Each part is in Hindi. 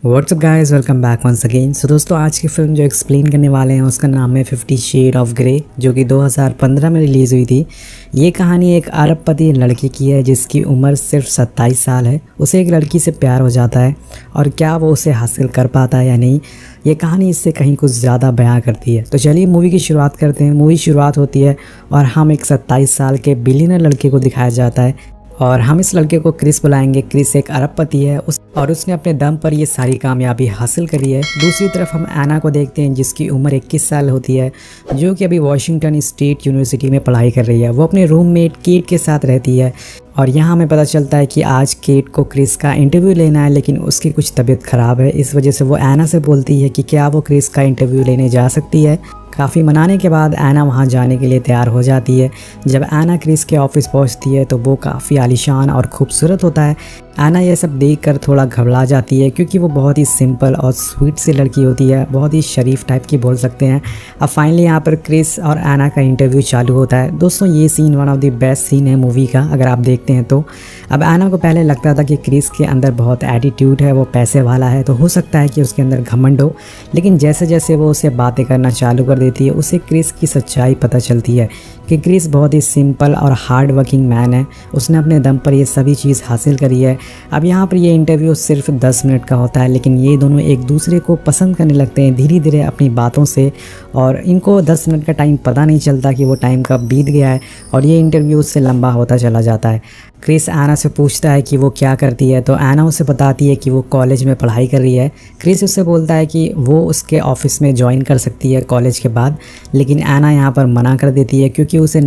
WhatsApp guys, welcome back once again. So दोस्तों, आज की फिल्म जो एक्सप्लेन करने वाले हैं उसका नाम है 50 शेड ऑफ ग्रे, जो कि 2015 में रिलीज़ हुई थी। ये कहानी एक अरबपति लड़के की है जिसकी उम्र सिर्फ 27 साल है। उसे एक लड़की से प्यार हो जाता है और क्या वो उसे हासिल कर पाता है या नहीं, ये कहानी इससे कहीं कुछ ज़्यादा बयां करती है। तो चलिए मूवी की शुरुआत करते हैं। मूवी शुरुआत होती है और हम एक 27 साल के बिलियनर लड़के को दिखाया जाता है और हम इस लड़के को क्रिस बुलाएंगे। क्रिस एक अरबपति है और उसने अपने दम पर ये सारी कामयाबी हासिल करी है। दूसरी तरफ हम एना को देखते हैं जिसकी उम्र 21 साल होती है, जो कि अभी वॉशिंगटन स्टेट यूनिवर्सिटी में पढ़ाई कर रही है। वो अपने रूममेट केट के साथ रहती है और यहाँ हमें पता चलता है कि आज केट को क्रिस का इंटरव्यू लेना है, लेकिन उसकी कुछ तबीयत ख़राब है। इस वजह से वो एना से बोलती है कि क्या वो क्रिस का इंटरव्यू लेने जा सकती है। काफ़ी मनाने के बाद एना वहाँ जाने के लिए तैयार हो जाती है। जब एना क्रिस के ऑफिस पहुँचती है तो वो काफ़ी आलीशान और खूबसूरत होता है। एना ये सब देखकर थोड़ा घबरा जाती है क्योंकि वो बहुत ही सिंपल और स्वीट सी लड़की होती है, बहुत ही शरीफ टाइप की बोल सकते हैं। अब फाइनली यहाँ पर क्रिस और एना का इंटरव्यू चालू होता है। दोस्तों, ये scene one of the best scene है मूवी का, अगर आप देखते हैं तो। अब एना को पहले लगता था कि क्रिस के अंदर बहुत एटीट्यूड है, वो पैसे वाला है, तो हो सकता है कि उसके अंदर घमंड हो। लेकिन जैसे जैसे वो उसे बातें करना चालू कर देती है, उसे क्रिस की सच्चाई पता चलती है कि क्रिस बहुत ही सिंपल और हार्ड वर्किंग मैन है। उसने अपने दम पर ये सभी चीज़ हासिल करी है। अब यहाँ पर ये इंटरव्यू सिर्फ 10 मिनट का होता है, लेकिन ये दोनों एक दूसरे को पसंद करने लगते हैं धीरे धीरे अपनी बातों से, और इनको 10 मिनट का टाइम पता नहीं चलता कि वो टाइम कब बीत गया है और ये इंटरव्यू उससे लंबा होता चला जाता है। क्रिस एना से पूछता है कि वो क्या करती है, तो एना उसे बताती है कि वो कॉलेज में पढ़ाई कर रही है। क्रिस उससे बोलता है कि वो उसके ऑफिस में ज्वाइन कर सकती है कॉलेज के बाद, लेकिन एना यहाँ पर मना कर देती है क्योंकि उसे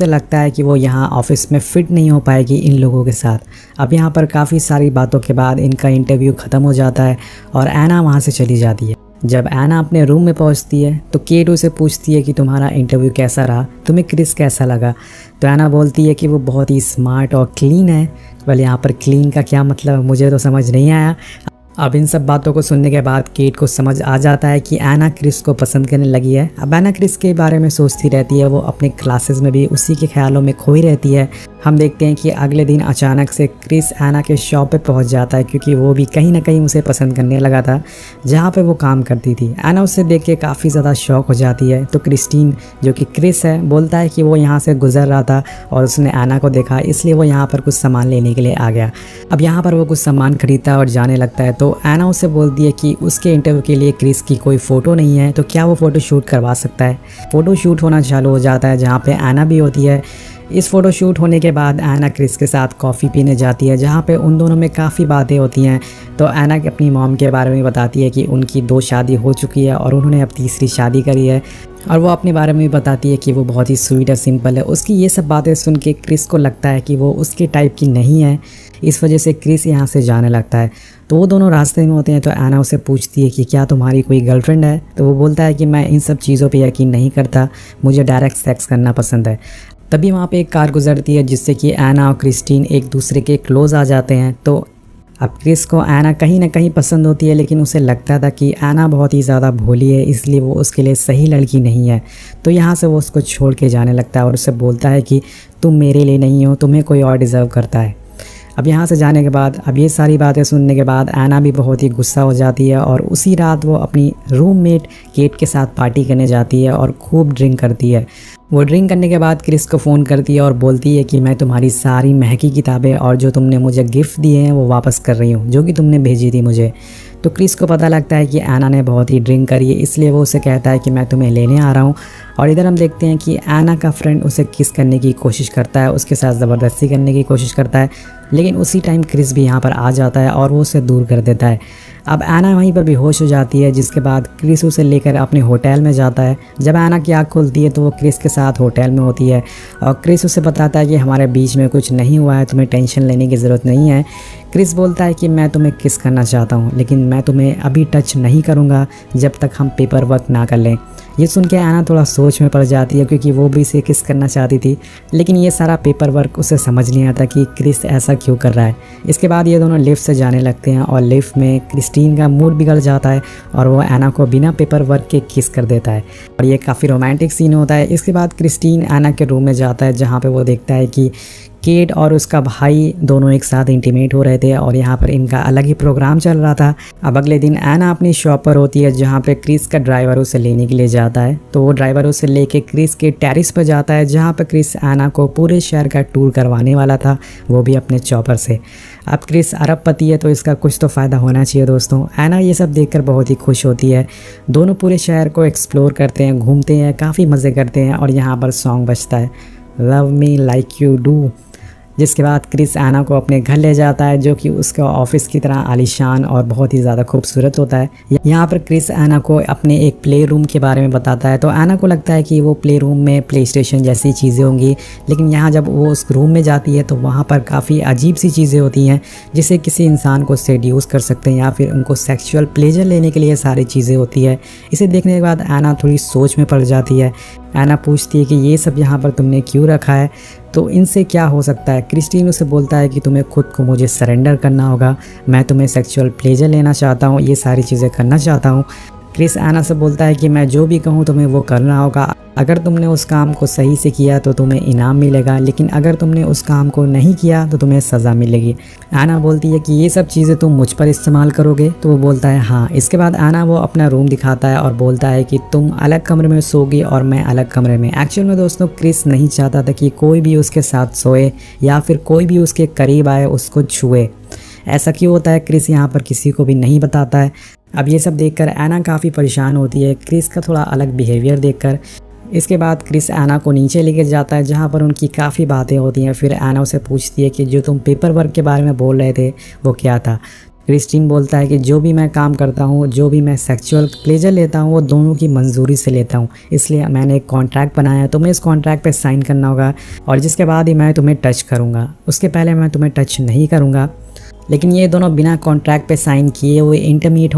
लगता है कि वो यहाँ ऑफिस में फ़िट नहीं हो पाएगी इन लोगों के साथ। अब यहाँ पर काफ़ी सारी बातों के बाद इनका इंटरव्यू ख़त्म हो जाता है और एना वहाँ से चली जाती है। जब एना अपने रूम में पहुँचती है तो केट उसे पूछती है कि तुम्हारा इंटरव्यू कैसा रहा, तुम्हें क्रिस कैसा लगा। तो एना बोलती है कि वो बहुत ही स्मार्ट और क्लीन है। वेल, यहाँ पर क्लीन का क्या मतलब मुझे तो समझ नहीं आया। अब इन सब बातों को सुनने के बाद केट को समझ आ जाता है कि एना क्रिस को पसंद करने लगी है। अब एना क्रिस के बारे में सोचती रहती है, वो अपने क्लासेस में भी उसी के ख्यालों में खोई रहती है। हम देखते हैं कि अगले दिन अचानक से क्रिस एना के शॉप पे पहुंच जाता है क्योंकि वो भी कहीं ना कहीं उसे पसंद करने लगा था जहाँ पे वो काम करती थी। एना उसे देख के काफ़ी ज़्यादा शौक हो जाती है। तो क्रिस्टीन, जो कि क्रिस है, बोलता है कि वो यहाँ से गुजर रहा था और उसने एना को देखा, इसलिए वो यहाँ पर कुछ सामान लेने के लिए आ गया। अब यहाँ पर वो कुछ सामान खरीदता है और जाने लगता है। तो एना उससे बोलती है कि उसके इंटरव्यू के लिए क्रिस की कोई फ़ोटो नहीं है, तो क्या वो फ़ोटो शूट करवा सकता है। फ़ोटो शूट होना चालू हो जाता है जहाँ पे एना भी होती है। इस फ़ोटो शूट होने के बाद एना क्रिस के साथ कॉफ़ी पीने जाती है जहाँ पे उन दोनों में काफ़ी बातें होती हैं। तो एना अपनी मॉम के बारे में बताती है कि उनकी 2 शादी हो चुकी है और उन्होंने अब तीसरी शादी करी है, और वो अपने बारे में भी बताती है कि वो बहुत ही स्वीट और सिंपल है। उसकी ये सब बातें सुन के क्रिस को लगता है कि वो उसके टाइप की नहीं है। इस वजह से क्रिस यहाँ से जाने लगता है। तो वो दोनों रास्ते में होते हैं। तो एना उसे पूछती है कि क्या तुम्हारी कोई गर्लफ्रेंड है। तो वो बोलता है कि मैं इन सब चीज़ों पे यकीन नहीं करता, मुझे डायरेक्ट सेक्स करना पसंद है। तभी वहाँ पे एक कार गुजरती है जिससे कि एना और क्रिस्टीन एक दूसरे के क्लोज़ आ जाते हैं। तो अब क्रिस को एना कहीं ना कहीं पसंद होती है, लेकिन उसे लगता था कि एना बहुत ही ज़्यादा भोली है, इसलिए वो उसके लिए सही लड़की नहीं है। तो यहाँ से वो उसको छोड़ के जाने लगता है और उससे बोलता है कि तुम मेरे लिए नहीं हो, तुम्हें कोई और डिज़र्व करता है। अब यहाँ से जाने के बाद, अब ये सारी बातें सुनने के बाद एना भी बहुत ही गुस्सा हो जाती है और उसी रात वो अपनी रूममेट केट के साथ पार्टी करने जाती है और खूब ड्रिंक करती है। वो ड्रिंक करने के बाद क्रिस को फ़ोन करती है और बोलती है कि मैं तुम्हारी सारी महंगी किताबें और जो तुमने मुझे गिफ्ट दिए हैं वो वापस कर रही हूँ, जो कि तुमने भेजी थी मुझे। तो क्रिस को पता लगता है कि एना ने बहुत ही ड्रिंक करी है, इसलिए वो उसे कहता है कि मैं तुम्हें लेने आ रहा हूँ। और इधर हम देखते हैं कि एना का फ्रेंड उसे किस करने की कोशिश करता है, उसके साथ ज़बरदस्ती करने की कोशिश करता है, लेकिन उसी टाइम क्रिस भी यहाँ पर आ जाता है और वो उसे दूर कर देता है। अब एना वहीं पर बेहोश हो जाती है, जिसके बाद क्रिस उसे लेकर अपने होटल में जाता है। जब एना की आँख खुलती है तो वो क्रिस के साथ होटल में होती है और क्रिस उसे बताता है कि हमारे बीच में कुछ नहीं हुआ है, तुम्हें टेंशन लेने की ज़रूरत नहीं है। क्रिस बोलता है कि मैं तुम्हें किस करना चाहता हूँ, लेकिन मैं तुम्हें अभी टच नहीं करूँगा जब तक हम पेपर वर्क ना कर लें। ये सुन के एना थोड़ा सोच में पड़ जाती है क्योंकि वो भी इसे किस करना चाहती थी, लेकिन ये सारा पेपर वर्क उसे समझ नहीं आता कि क्रिस ऐसा क्यों कर रहा है। इसके बाद ये दोनों लिफ्ट से जाने लगते हैं और लिफ्ट में क्रिस्टीन का मूड बिगड़ जाता है और वो एना को बिना पेपर वर्क के किस कर देता है और ये काफ़ी रोमांटिक सीन होता है। इसके बाद क्रिस्टीन एना के रूम में जाता है जहाँ पे वो देखता है कि केट और उसका भाई दोनों एक साथ इंटीमेट हो रहे थे और यहाँ पर इनका अलग ही प्रोग्राम चल रहा था। अब अगले दिन एना अपनी शॉप पर होती है जहाँ पे क्रिस का ड्राइवर उसे लेने के लिए जाता है। तो वो ड्राइवर उसे लेके क्रिस के टेरिस पर जाता है जहाँ पर क्रिस एना को पूरे शहर का टूर करवाने वाला था, वो भी अपने चॉपर से। अब क्रिस अरबपति है तो इसका कुछ तो फ़ायदा होना चाहिए दोस्तों। एना ये सब देखकर बहुत ही खुश होती है। दोनों पूरे शहर को एक्सप्लोर करते हैं, घूमते हैं, काफ़ी मज़े करते हैं और यहाँ पर सॉन्ग बजता है love me like you do, जिसके बाद क्रिस एना को अपने घर ले जाता है जो कि उसके ऑफिस की तरह आलीशान और बहुत ही ज़्यादा खूबसूरत होता है। यहाँ पर क्रिस एना को अपने एक प्ले रूम के बारे में बताता है। तो एना को लगता है कि वो प्ले रूम में प्ले स्टेशन जैसी चीज़ें होंगी, लेकिन यहाँ जब वो उस रूम में जाती है तो वहाँ पर काफ़ी अजीब सी चीज़ें होती हैं जिससे किसी इंसान को सेड्यूस कर सकते हैं या फिर उनको सेक्सुअल प्लेजर लेने के लिए सारी चीज़ें होती है। इसे देखने के बाद एना थोड़ी सोच में पड़ जाती है। एना पूछती है कि ये सब यहाँ पर तुमने क्यों रखा है, तो इनसे क्या हो सकता है। क्रिस्टीन उसे बोलता है कि तुम्हें खुद को मुझे सरेंडर करना होगा, मैं तुम्हें सेक्सुअल प्लेजर लेना चाहता हूँ, ये सारी चीज़ें करना चाहता हूँ। क्रिस एना से बोलता है कि मैं जो भी कहूँ तुम्हें वो करना होगा, अगर तुमने उस काम को सही से किया तो तुम्हें इनाम मिलेगा, लेकिन अगर तुमने उस काम को नहीं किया तो तुम्हें सज़ा मिलेगी। एना बोलती है कि ये सब चीज़ें तुम मुझ पर इस्तेमाल करोगे, तो वो बोलता है हाँ। इसके बाद एना वो अपना रूम दिखाता है और बोलता है कि तुम अलग कमरे में सोगी और मैं अलग कमरे में। एक्चुअल में दोस्तों क्रिस नहीं चाहता था कि कोई भी उसके साथ सोए या फिर कोई भी उसके करीब आए उसको छुए। ऐसा क्यों होता है क्रिस यहाँ पर किसी को भी नहीं बताता है। अब ये सब देखकर एना काफ़ी परेशान होती है क्रिस का थोड़ा अलग बिहेवियर देखकर। इसके बाद क्रिस एना को नीचे लेके जाता है जहाँ पर उनकी काफ़ी बातें होती हैं। फिर एना उसे पूछती है कि जो तुम पेपर वर्क के बारे में बोल रहे थे वो क्या था। क्रिस्टीन बोलता है कि जो भी मैं काम करता हूँ, जो भी मैं सेक्सुअल प्लेजर लेता हूँ वो दोनों की मंजूरी से लेता हूँ, इसलिए मैंने एक कॉन्ट्रैक्ट बनाया है, तुम्हें इस कॉन्ट्रैक्ट पे साइन करना होगा और जिसके बाद ही मैं तुम्हें टच करूँगा, उसके पहले मैं तुम्हें टच नहीं करूँगा। लेकिन ये दोनों बिना कॉन्ट्रैक्ट पे साइन किए हुए इंटीमेट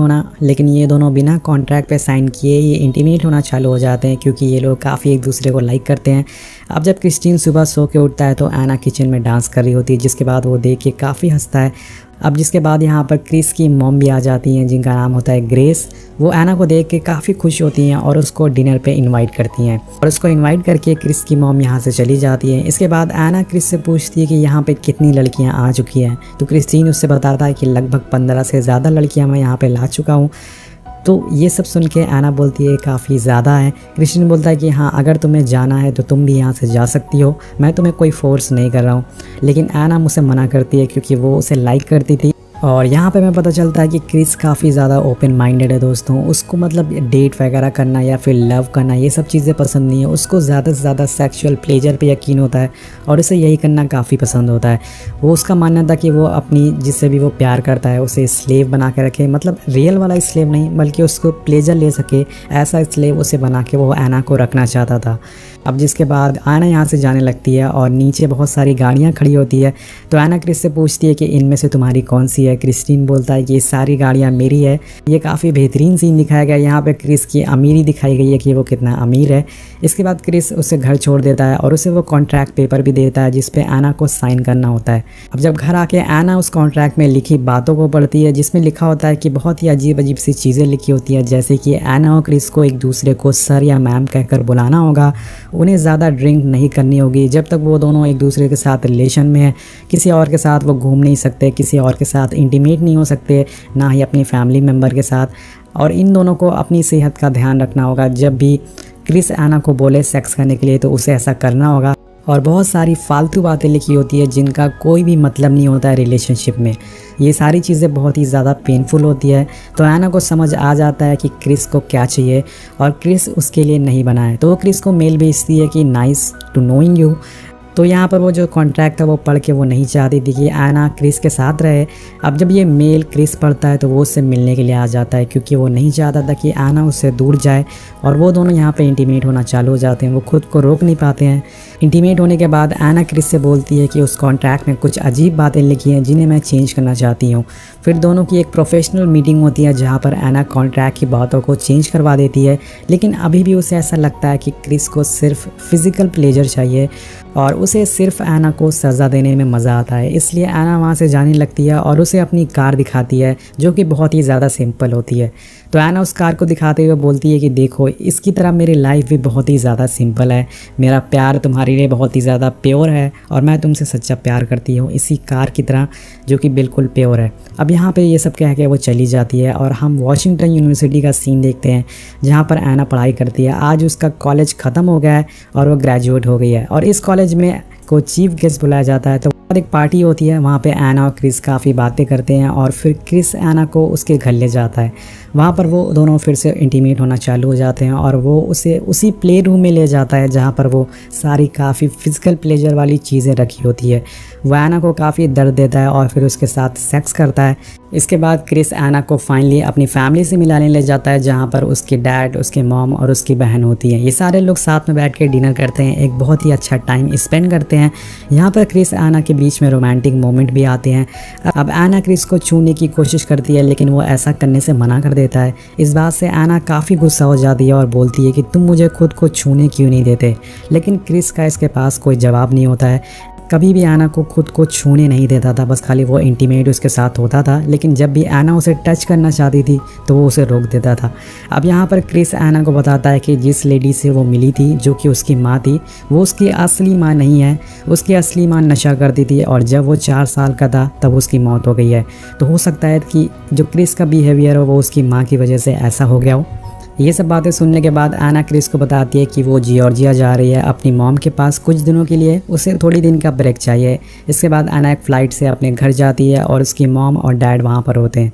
होना चालू हो जाते हैं क्योंकि ये लोग काफ़ी एक दूसरे को लाइक करते हैं। अब जब क्रिस्टीन सुबह सो के उठता है तो एना किचन में डांस कर रही होती है, जिसके बाद वो देख के काफ़ी हंसता है। अब जिसके बाद यहाँ पर क्रिस की मॉम भी आ जाती हैं जिनका नाम होता है ग्रेस। वो एना को देख के काफ़ी खुश होती हैं और उसको डिनर पे इनवाइट करती हैं और उसको इनवाइट करके क्रिस की मॉम यहाँ से चली जाती है। इसके बाद एना क्रिस से पूछती है कि यहाँ पे कितनी लड़कियाँ आ चुकी हैं, तो क्रिस्टीन उससे बताता है कि लगभग 15 से ज़्यादा लड़कियाँ मैं यहाँ पे ला चुका हूँ। तो ये सब सुन के एना बोलती है काफ़ी ज़्यादा है। क्रिस्टीन बोलता है कि हाँ अगर तुम्हें जाना है तो तुम भी यहाँ से जा सकती हो, मैं तुम्हें कोई फोर्स नहीं कर रहा हूँ। लेकिन एना मुझसे मना करती है क्योंकि वो उसे लाइक करती थी। और यहाँ पे हमें पता चलता है कि क्रिस काफ़ी ज़्यादा ओपन माइंडेड है दोस्तों। उसको मतलब डेट वगैरह करना या फिर लव करना ये सब चीज़ें पसंद नहीं है। उसको ज़्यादा से ज़्यादा सेक्सुअल प्लेजर पे यकीन होता है और उसे यही करना काफ़ी पसंद होता है। वो उसका मानना था कि वो अपनी जिससे भी वो प्यार करता है उसे स्लेव बना के रखे, मतलब रियल वाला स्लेव नहीं बल्कि उसको प्लेजर ले सके ऐसा स्लेव उसे बना के वो एना को रखना चाहता था। अब जिसके बाद एना यहाँ से जाने लगती है और नीचे बहुत सारी गाड़ियाँ खड़ी होती है। तो एना क्रिस से पूछती है कि इनमें से तुम्हारी कौन सी है। क्रिस्टीन बोलता है कि ये सारी गाड़ियाँ मेरी है। ये काफ़ी बेहतरीन सीन दिखाया गया है। यहाँ पे क्रिस की अमीरी दिखाई गई है कि वो कितना अमीर है। इसके बाद क्रिस उसे घर छोड़ देता है और उसे वो कॉन्ट्रैक्ट पेपर भी देता है जिस पे एना को साइन करना होता है। अब जब घर आके एना उस कॉन्ट्रैक्ट में लिखी बातों को पढ़ती है जिसमें लिखा होता है कि बहुत ही अजीब अजीब सी चीज़ें लिखी होती है, जैसे कि एना और क्रिस को एक दूसरे को सर या मैम कहकर बुलाना होगा, उन्हें ज़्यादा ड्रिंक नहीं करनी होगी जब तक वो दोनों एक दूसरे के साथ रिलेशन में है, किसी और के साथ वो घूम नहीं सकते, किसी और के साथ इंटीमेट नहीं हो सकते, ना ही अपनी फैमिली मेम्बर के साथ। और इन दोनों को अपनी सेहत का ध्यान रखना होगा। जब भी क्रिस एना को बोले सेक्स करने के लिए तो उसे ऐसा करना होगा। और बहुत सारी फालतू बातें लिखी होती है जिनका कोई भी मतलब नहीं होता है रिलेशनशिप में। ये सारी चीज़ें बहुत ही ज़्यादा पेनफुल होती है। तो एना को समझ आ जाता है कि क्रिस को क्या चाहिए और क्रिस उसके लिए नहीं बना है। तो वो क्रिस को मेल भेजती है कि नाइस टू नोइंग यू। तो यहाँ पर वो जो कॉन्ट्रैक्ट था वो पढ़ के वो नहीं चाहती थी कि एना क्रिस के साथ रहे। अब जब ये मेल क्रिस पढ़ता है तो वो उससे मिलने के लिए आ जाता है क्योंकि वो नहीं चाहता था कि एना उससे दूर जाए और वो दोनों यहाँ पे इंटीमेट होना चालू हो जाते हैं। वो खुद को रोक नहीं पाते हैं। इंटीमेट होने के बाद एना क्रिस से बोलती है कि उस कॉन्ट्रैक्ट में कुछ अजीब बातें लिखी हैं जिन्हें मैं चेंज करना चाहती हूँ। फिर दोनों की एक प्रोफेशनल मीटिंग होती है जहाँ पर एना कॉन्ट्रैक्ट की बातों को चेंज करवा देती है, लेकिन अभी भी उसे ऐसा लगता है कि क्रिस को सिर्फ फिज़िकल प्लेजर चाहिए और उसे सिर्फ एना को सज़ा देने में मज़ा आता है, इसलिए एना वहाँ से जाने लगती है और उसे अपनी कार दिखाती है जो कि बहुत ही ज़्यादा सिंपल होती है। तो एना उस कार को दिखाते हुए बोलती है कि देखो, इसकी तरह मेरी लाइफ भी बहुत ही ज़्यादा सिंपल है, मेरा प्यार तुम्हारे लिए बहुत ही ज़्यादा प्योर है और मैं तुमसे सच्चा प्यार करती हूँ इसी कार की तरह जो कि बिल्कुल प्योर है। अब यहाँ पे ये सब कह के वो चली जाती है और हम वॉशिंगटन यूनिवर्सिटी का सीन देखते हैं जहाँ पर एना पढ़ाई करती है। आज उसका कॉलेज ख़त्म हो गया है और वो ग्रेजुएट हो गई है और इस कॉलेज में को चीफ गेस्ट बुलाया जाता है। तो एक पार्टी होती है, वहाँ पे एना और क्रिस काफ़ी बातें करते हैं और फिर क्रिस एना को उसके घर ले जाता है। वहाँ पर वो दोनों फिर से इंटीमेट होना चालू हो जाते हैं और वो उसे उसी प्ले रूम में ले जाता है जहाँ पर वो सारी काफ़ी फिजिकल प्लेजर वाली चीज़ें रखी होती है। वो एना को काफ़ी दर्द देता है और फिर उसके साथ सेक्स करता है। इसके बाद क्रिस एना को फाइनली अपनी फैमिली से मिलाने ले जाता है जहाँ पर उसके डैड, उसके मॉम और उसकी बहन होती है। ये सारे लोग साथ में बैठ के डिनर करते हैं, एक बहुत ही अच्छा टाइम स्पेंड करते हैं। यहाँ पर क्रिस एना के बीच में रोमांटिक मोमेंट भी आते हैं। अब एना क्रिस को छूने की कोशिश करती है लेकिन वो ऐसा करने से मना कर देता है। इस बात से एना काफ़ी गुस्सा हो जाती है और बोलती है कि तुम मुझे खुद को छूने क्यों नहीं देते, लेकिन क्रिस का इसके पास कोई जवाब नहीं होता है। कभी भी एना को खुद को छूने नहीं देता था, बस खाली वो इंटीमेट उसके साथ होता था, लेकिन जब भी एना उसे टच करना चाहती थी तो वो उसे रोक देता था। अब यहाँ पर क्रिस एना को बताता है कि जिस लेडी से वो मिली थी जो कि उसकी माँ थी, वो उसकी असली माँ नहीं है। उसकी असली माँ नशा करती थी और जब वो 4 साल का था तब उसकी मौत हो गई है। तो हो सकता है कि जो क्रिस का बिहेवियर हो वो उसकी माँ की वजह से ऐसा हो गया हो। ये सब बातें सुनने के बाद एना क्रिस को बताती है कि वो जॉर्जिया जा रही है अपनी मॉम के पास कुछ दिनों के लिए, उसे थोड़ी दिन का ब्रेक चाहिए। इसके बाद एना एक फ़्लाइट से अपने घर जाती है और उसकी मॉम और डैड वहाँ पर होते हैं।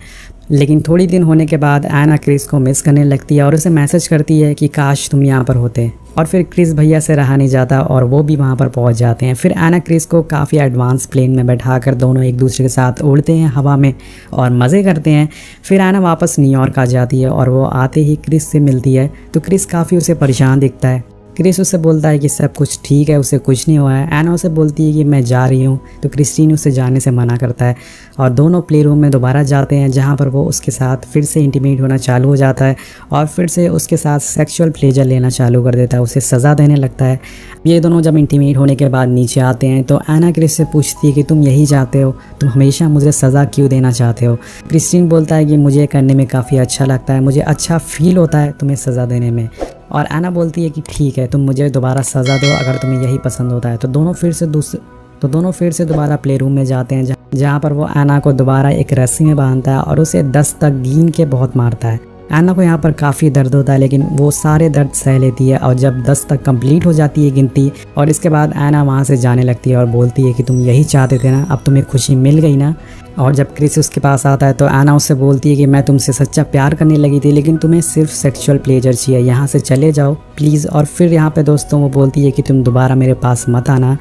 लेकिन थोड़ी दिन होने के बाद एना क्रिस को मिस करने लगती है और उसे मैसेज करती है कि काश तुम यहाँ पर होते। और फिर क्रिस भैया से रहा नहीं जाता और वो भी वहाँ पर पहुँच जाते हैं। फिर एना क्रिस को काफ़ी एडवांस प्लेन में बैठाकर दोनों एक दूसरे के साथ उड़ते हैं हवा में और मज़े करते हैं। फिर एना वापस न्यूयॉर्क आ जाती है और वो आते ही क्रिस से मिलती है तो क्रिस काफ़ी उसे परेशान दिखता है। क्रिस उससे बोलता है कि सब कुछ ठीक है, उसे कुछ नहीं हुआ है। एना उसे बोलती है कि मैं जा रही हूँ, तो क्रिस्टीन उसे जाने से मना करता है और दोनों प्ले रूम में दोबारा जाते हैं जहाँ पर वो उसके साथ फिर से इंटीमेट होना चालू हो जाता है और फिर से उसके साथ सेक्सुअल प्लेजर लेना चालू कर देता है, उसे सज़ा देने लगता है। ये दोनों जब इंटीमेट होने के बाद नीचे आते हैं तो एना क्रिस से पूछती है कि तुम यही चाहते हो, तुम हमेशा मुझे सज़ा क्यों देना चाहते हो। क्रिस्टीन बोलता है कि मुझे करने में काफ़ी अच्छा लगता है, मुझे अच्छा फील होता है तुम्हें सज़ा देने में। और एना बोलती है कि ठीक है, तुम मुझे दोबारा सज़ा दो अगर तुम्हें यही पसंद होता है। तो दोनों फिर से दोबारा प्ले रूम में जाते हैं जहाँ पर वो एना को दोबारा एक रस्सी में बांधता है और उसे 10 तक गिन के बहुत मारता है। एना को यहाँ पर काफ़ी दर्द होता है लेकिन वो सारे दर्द सह लेती है और जब 10 तक कंप्लीट हो जाती है गिनती और इसके बाद एना वहाँ से जाने लगती है और बोलती है कि तुम यही चाहते थे ना, अब तुम्हें खुशी मिल गई ना। और जब क्रिस उसके पास आता है तो एना उससे बोलती है कि मैं तुमसे सच्चा प्यार करने लगी थी लेकिन तुम्हें सिर्फ सेक्सुअल प्लेजर चाहिए, यहाँ से चले जाओ प्लीज़। और फिर यहाँ पे दोस्तों वो बोलती है कि तुम दोबारा मेरे पास मत आना।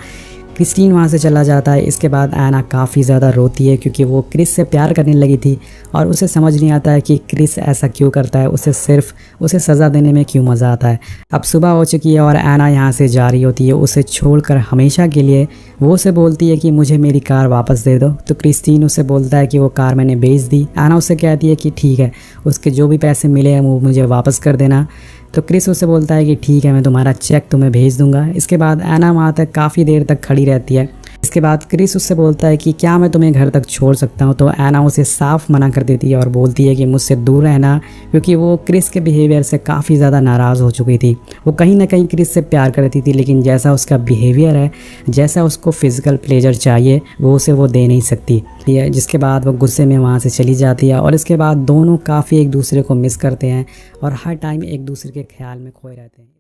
क्रिस्टीन वहाँ से चला जाता है। इसके बाद एना काफ़ी ज़्यादा रोती है क्योंकि वो क्रिस से प्यार करने लगी थी और उसे समझ नहीं आता है कि क्रिस ऐसा क्यों करता है, उसे सज़ा देने में क्यों मज़ा आता है। अब सुबह हो चुकी है और एना यहाँ से जा रही होती है उसे छोड़कर हमेशा के लिए। वो उसे बोलती है कि मुझे मेरी कार वापस दे दो, तो क्रिस्टीन उसे बोलता है कि वो कार मैंने बेच दी। एना उसे कहती है कि ठीक है, उसके जो भी पैसे मिले हैं वो मुझे वापस कर देना। तो क्रिस उससे बोलता है कि ठीक है, मैं तुम्हारा चेक तुम्हें भेज दूंगा। इसके बाद एना वहाँ तक काफ़ी देर तक खड़ी रहती है। इसके बाद क्रिस उससे बोलता है कि क्या मैं तुम्हें घर तक छोड़ सकता हूँ, तो एना उसे साफ मना कर देती है और बोलती है कि मुझसे दूर रहना, क्योंकि वो क्रिस के बिहेवियर से काफ़ी ज़्यादा नाराज़ हो चुकी थी। वो कहीं ना कहीं क्रिस से प्यार करती थी लेकिन जैसा उसका बिहेवियर है, जैसा उसको फिज़िकल प्लेजर चाहिए वो उसे वो दे नहीं सकती है। जिसके बाद वो गुस्से में वहाँ से चली जाती है और इसके बाद दोनों काफ़ी एक दूसरे को मिस करते हैं और हर टाइम एक दूसरे के ख्याल में खोए रहते हैं।